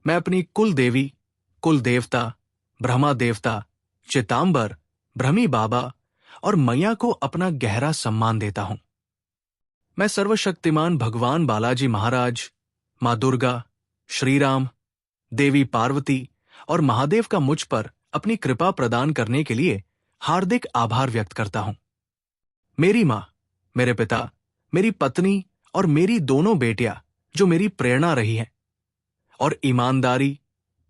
मैं अपनी कुल देवी, कुल देवता, ब्रह्मा देवता, चितांबर, ब्रह्मी बाबा और मैया को अपना गहरा सम्मान देता हूं। मैं सर्वशक्तिमान भगवान बालाजी महाराज, मां दुर्गा, श्री राम, देवी पार्वती और महादेव का मुझ पर अपनी कृपा प्रदान करने के लिए हार्दिक आभार व्यक्त करता हूं। मेरी मां, मेरे पिता, मेरी पत्नी और मेरी दोनों बेटियां जो मेरी प्रेरणा रही हैं और ईमानदारी,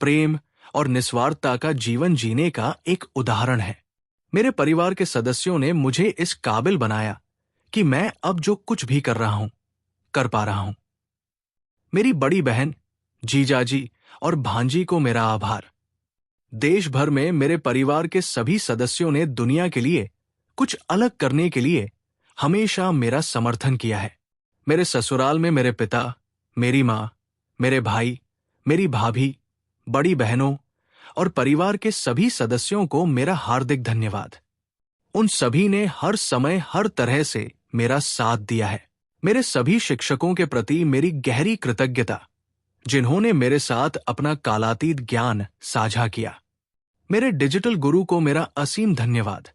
प्रेम और निस्वार्थता का जीवन जीने का एक उदाहरण है। मेरे परिवार के सदस्यों ने मुझे इस काबिल बनाया कि मैं अब जो कुछ भी कर रहा हूं, कर पा रहा हूं। मेरी बड़ी बहन, जीजाजी और भांजी को मेरा आभार। देश भर में मेरे परिवार के सभी सदस्यों ने दुनिया के लिए कुछ अलग करने के लिए हमेशा मेरा समर्थन किया है। मेरे ससुराल में मेरे पिता, मेरी मां, मेरे भाई, मेरी भाभी, बड़ी बहनों और परिवार के सभी सदस्यों को मेरा हार्दिक धन्यवाद। उन सभी ने हर समय हर तरह से मेरा साथ दिया है। मेरे सभी शिक्षकों के प्रति मेरी गहरी कृतज्ञता, जिन्होंने मेरे साथ अपना कालातीत ज्ञान साझा किया। मेरे डिजिटल गुरु को मेरा असीम धन्यवाद,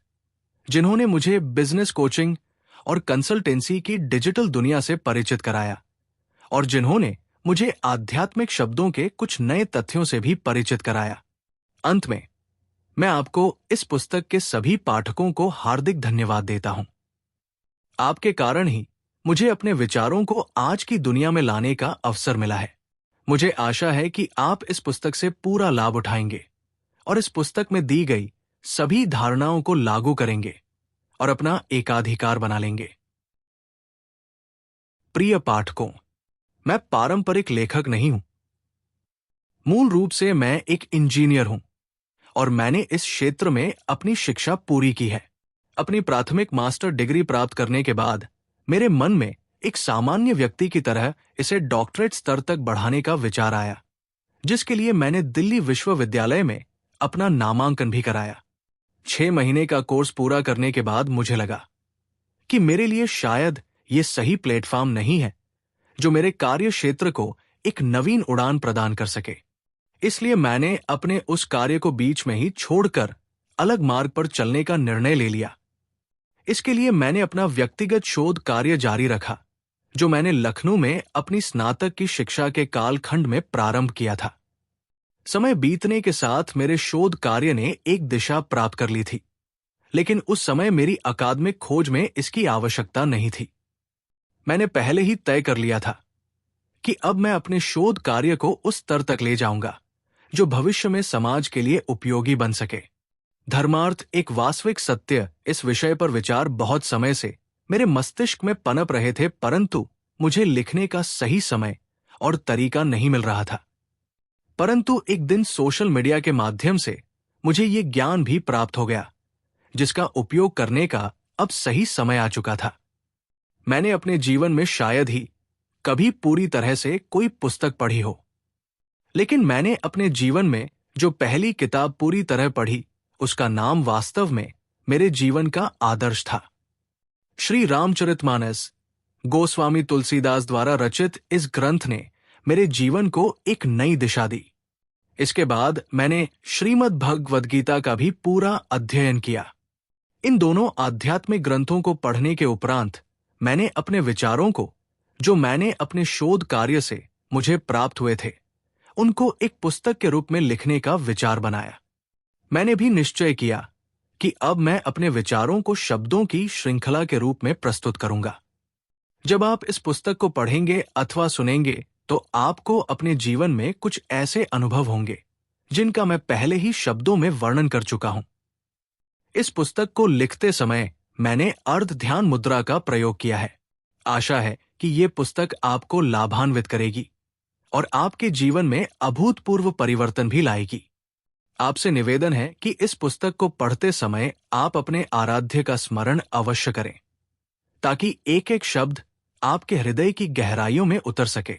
जिन्होंने मुझे बिजनेस कोचिंग और कंसल्टेंसी की डिजिटल दुनिया से परिचित कराया और जिन्होंने मुझे आध्यात्मिक शब्दों के कुछ नए तथ्यों से भी परिचित कराया। अंत में मैं आपको इस पुस्तक के सभी पाठकों को हार्दिक धन्यवाद देता हूं। आपके कारण ही मुझे अपने विचारों को आज की दुनिया में लाने का अवसर मिला है। मुझे आशा है कि आप इस पुस्तक से पूरा लाभ उठाएंगे और इस पुस्तक में दी गई सभी धारणाओं को लागू करेंगे और अपना एकाधिकार बना लेंगे। प्रिय पाठकों, मैं पारंपरिक लेखक नहीं हूं। मूल रूप से मैं एक इंजीनियर हूं और मैंने इस क्षेत्र में अपनी शिक्षा पूरी की है। अपनी प्राथमिक मास्टर डिग्री प्राप्त करने के बाद मेरे मन में एक सामान्य व्यक्ति की तरह इसे डॉक्टरेट स्तर तक बढ़ाने का विचार आया, जिसके लिए मैंने दिल्ली विश्वविद्यालय में अपना नामांकन भी कराया। 6 महीने का कोर्स पूरा करने के बाद मुझे लगा कि मेरे लिए शायद ये सही प्लेटफॉर्म नहीं है जो मेरे कार्य क्षेत्र को एक नवीन उड़ान प्रदान कर सके। इसलिए मैंने अपने उस कार्य को बीच में ही छोड़कर अलग मार्ग पर चलने का निर्णय ले लिया। इसके लिए मैंने अपना व्यक्तिगत शोध कार्य जारी रखा, जो मैंने लखनऊ में अपनी स्नातक की शिक्षा के कालखंड में प्रारंभ किया था। समय बीतने के साथ मेरे शोध कार्य ने एक दिशा प्राप्त कर ली थी, लेकिन उस समय मेरी अकादमिक खोज में इसकी आवश्यकता नहीं थी। मैंने पहले ही तय कर लिया था कि अब मैं अपने शोध कार्य को उस स्तर तक ले जाऊंगा जो भविष्य में समाज के लिए उपयोगी बन सके। धर्मार्थ एक वास्तविक सत्य, इस विषय पर विचार बहुत समय से मेरे मस्तिष्क में पनप रहे थे, परंतु मुझे लिखने का सही समय और तरीका नहीं मिल रहा था। परंतु एक दिन सोशल मीडिया के माध्यम से मुझे ये ज्ञान भी प्राप्त हो गया, जिसका उपयोग करने का अब सही समय आ चुका था। मैंने अपने जीवन में शायद ही कभी पूरी तरह से कोई पुस्तक पढ़ी हो, लेकिन मैंने अपने जीवन में जो पहली किताब पूरी तरह पढ़ी, उसका नाम वास्तव में मेरे जीवन का आदर्श था। श्री रामचरितमानस, गोस्वामी तुलसीदास द्वारा रचित इस ग्रंथ ने मेरे जीवन को एक नई दिशा दी। इसके बाद मैंने श्रीमद् भगवद गीता का भी पूरा अध्ययन किया। इन दोनों आध्यात्मिक ग्रंथों को पढ़ने के उपरांत मैंने अपने विचारों को, जो मैंने अपने शोध कार्य से मुझे प्राप्त हुए थे, उनको एक पुस्तक के रूप में लिखने का विचार बनाया। मैंने भी निश्चय किया कि अब मैं अपने विचारों को शब्दों की श्रृंखला के रूप में प्रस्तुत करूंगा। जब आप इस पुस्तक को पढ़ेंगे अथवा सुनेंगे तो आपको अपने जीवन में कुछ ऐसे अनुभव होंगे जिनका मैं पहले ही शब्दों में वर्णन कर चुका हूं। इस पुस्तक को लिखते समय मैंने अर्ध ध्यान मुद्रा का प्रयोग किया है। आशा है कि ये पुस्तक आपको लाभान्वित करेगी और आपके जीवन में अभूतपूर्व परिवर्तन भी लाएगी। आपसे निवेदन है कि इस पुस्तक को पढ़ते समय आप अपने आराध्य का स्मरण अवश्य करें, ताकि एक एक शब्द आपके हृदय की गहराइयों में उतर सके।